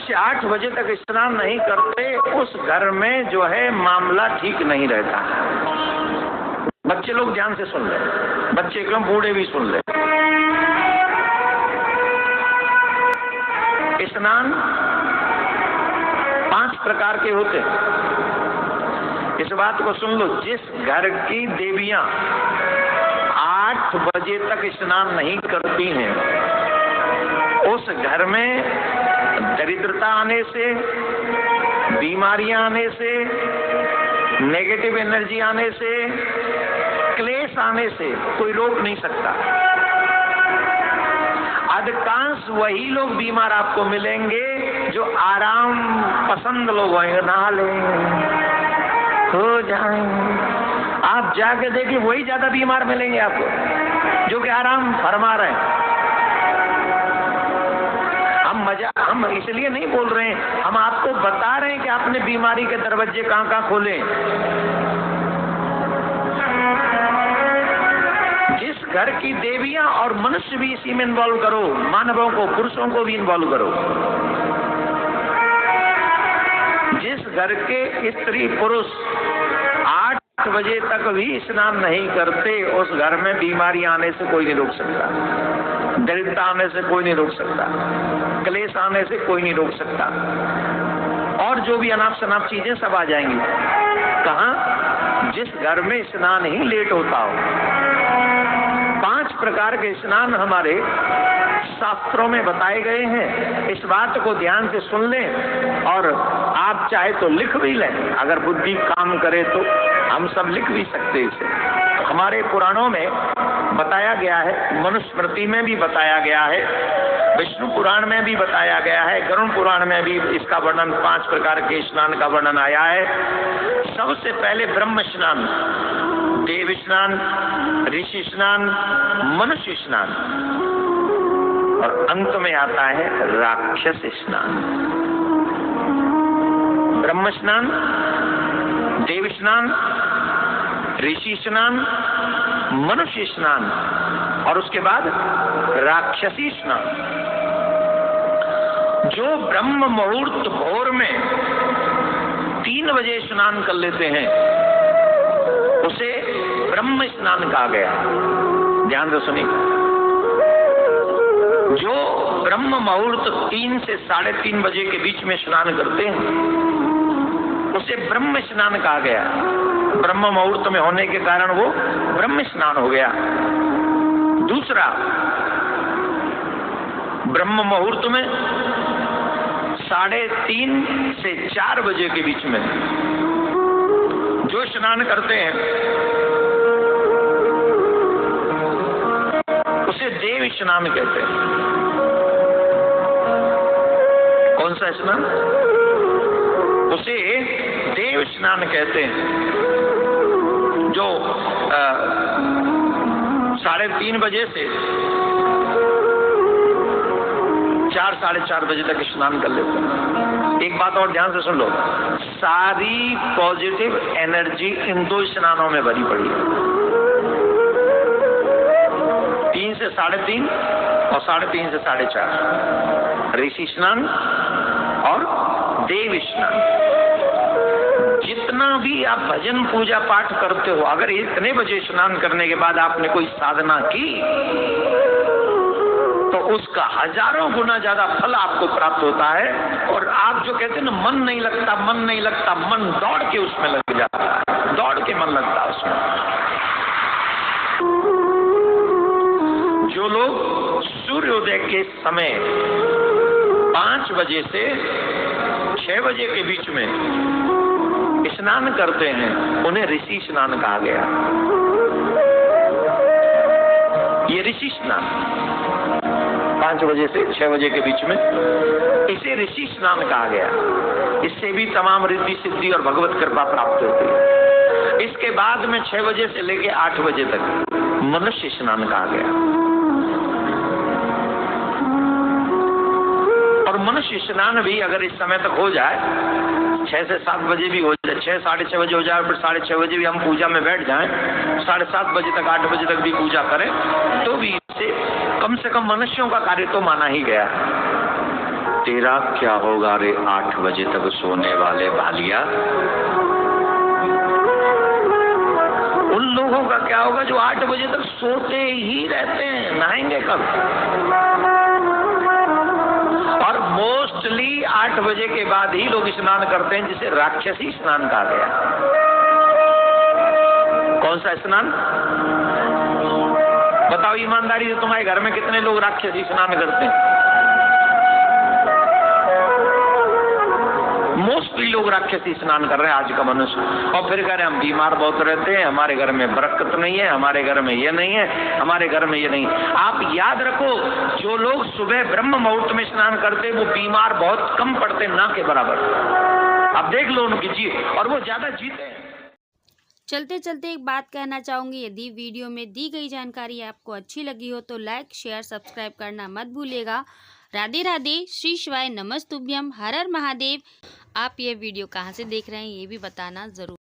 मनुष्य 8 बजे तक स्नान नहीं करते, उस घर में जो है मामला ठीक नहीं रहता। बच्चे लोग ध्यान से सुन ले, बच्चे क्यों, बूढ़े भी सुन ले। स्नान 5 प्रकार के होते हैं, इस बात को सुन लो। जिस घर की देवियां 8 बजे तक स्नान नहीं करती हैं, उस घर में दरिद्रता आने से, बीमारियां आने से, नेगेटिव एनर्जी आने से, क्लेश आने से कोई रोक नहीं सकता। अधिकांश वही लोग बीमार आपको मिलेंगे जो आराम पसंद लोग होंगे, नहा लेंगे, हो जाएंगे। आप जाके देखिए वही ज्यादा बीमार मिलेंगे आपको जो कि आराम फरमा रहे हैं। हम इसलिए नहीं बोल रहे हैं, हम आपको बता रहे हैं कि आपने बीमारी के दरवाजे कहां कहां खोले। जिस घर की देवियां और मनुष्य भी इसी में इन्वॉल्व करो, मानवों को, पुरुषों को भी इन्वॉल्व करो। जिस घर के स्त्री पुरुष 8 बजे तक भी स्नान नहीं करते, उस घर में बीमारी आने से कोई नहीं रोक सकता, दरिद्रता आने से कोई नहीं रोक सकता, क्लेश आने से कोई नहीं रोक सकता, और जो भी अनाप शनाप चीजें सब आ जाएंगी। कहाँ? जिस घर में स्नान ही लेट होता हो। 5 प्रकार के स्नान हमारे शास्त्रों में बताए गए हैं। इस बात को ध्यान से सुन लें, और आप चाहे तो लिख भी लें, अगर बुद्धि काम करे तो हम सब लिख भी सकते इसे। हमारे पुराणों में बताया गया है, मनुस्मृति में भी बताया गया है, विष्णु पुराण में भी बताया गया है, गरुड़ पुराण में भी इसका वर्णन, 5 प्रकार के स्नान का वर्णन आया है। सबसे पहले ब्रह्म स्नान, देव स्नान, ऋषि स्नान, मनुष्य स्नान, और अंत में आता है राक्षस स्नान। ब्रह्म स्नान, देव स्नान, ऋषि स्नान, मनुष्य स्नान, और उसके बाद राक्षसी स्नान। जो ब्रह्म मुहूर्त भोर में 3 बजे स्नान कर लेते हैं, उसे ब्रह्म स्नान कहा गया। ध्यान से सुनिए, जो ब्रह्म मुहूर्त 3 से 3:30 बजे के बीच में स्नान करते हैं, उसे ब्रह्म स्नान कहा गया। ब्रह्म मुहूर्त में होने के कारण वो ब्रह्म स्नान हो गया। दूसरा, ब्रह्म मुहूर्त में 3:30 से 4 बजे के बीच में जो स्नान करते हैं, उसे देव स्नान कहते हैं। कौन सा स्नान? उसे देव स्नान कहते हैं। जो 3:30 बजे से 4, 4:30 बजे तक स्नान कर लेते हैं। एक बात और ध्यान से सुन लो, सारी पॉजिटिव एनर्जी इन 2 स्नानों में भरी पड़ी है। 3 से 3:30 और 3:30 से 4:30, ऋषि स्नान और देव स्नान। जितना भी आप भजन पूजा पाठ करते हो, अगर इतने बजे स्नान करने के बाद आपने कोई साधना की, तो उसका हजारों गुना ज्यादा फल आपको प्राप्त होता है। और आप जो कहते हैं ना, मन नहीं लगता, मन नहीं लगता, मन दौड़ के उसमें लग जाता है, दौड़ के मन लगता है उसमें। जो लोग सूर्योदय के समय 5 बजे से 6 बजे के बीच में स्नान करते हैं, उन्हें ऋषि स्नान कहा गया। ये ऋषि स्नान 5 बजे से 6 बजे के बीच में, इसे ऋषि स्नान कहा गया। इससे भी तमाम रिद्धि सिद्धि और भगवत कृपा प्राप्त होती है। इसके बाद में 6 बजे से लेकर 8 बजे तक मनुष्य स्नान कहा गया। और मनुष्य स्नान भी अगर इस समय तक हो जाए, 6 से 7 बजे भी हो जाए, 6, 6:30 बजे हो जाए, फिर 6:30 बजे भी हम पूजा में बैठ जाएं, 7:30 बजे तक 8 बजे तक भी पूजा करें, तो भी इससे कम से कम मनुष्यों का कार्य तो माना ही गया। तेरा क्या होगा रे 8 बजे तक सोने वाले भालिया। उन लोगों का क्या होगा जो 8 बजे तक सोते ही रहते हैं, नहाएंगे कब? और मोस्टली 8 बजे के बाद ही लोग स्नान करते हैं, जिसे राक्षसी स्नान कहा गया। कौन सा स्नान? बताओ ईमानदारी से, तुम्हारे घर में कितने लोग राक्षसी स्नान करते हैं? मोस्टली लोग राक्षसी स्नान कर रहे हैं आज का मनुष्य। और फिर कह रहे हम बीमार बहुत रहते हैं, हमारे घर में बरकत नहीं है, हमारे घर में ये नहीं है, हमारे घर में ये नहीं। आप याद रखो, जो लोग सुबह ब्रह्म मुहूर्त में स्नान करते वो बीमार बहुत कम पड़ते, ना के बराबर। अब देख लो उनकी जीत, और वो ज्यादा जीते हैं। चलते चलते एक बात कहना चाहूँगी, यदि वीडियो में दी गई जानकारी आपको अच्छी लगी हो तो लाइक शेयर सब्सक्राइब करना मत भूलिएगा। राधे राधे, श्री शिवाय नमस्तुभ्यम, हर हर महादेव। आप ये वीडियो कहाँ से देख रहे हैं ये भी बताना ज़रूर।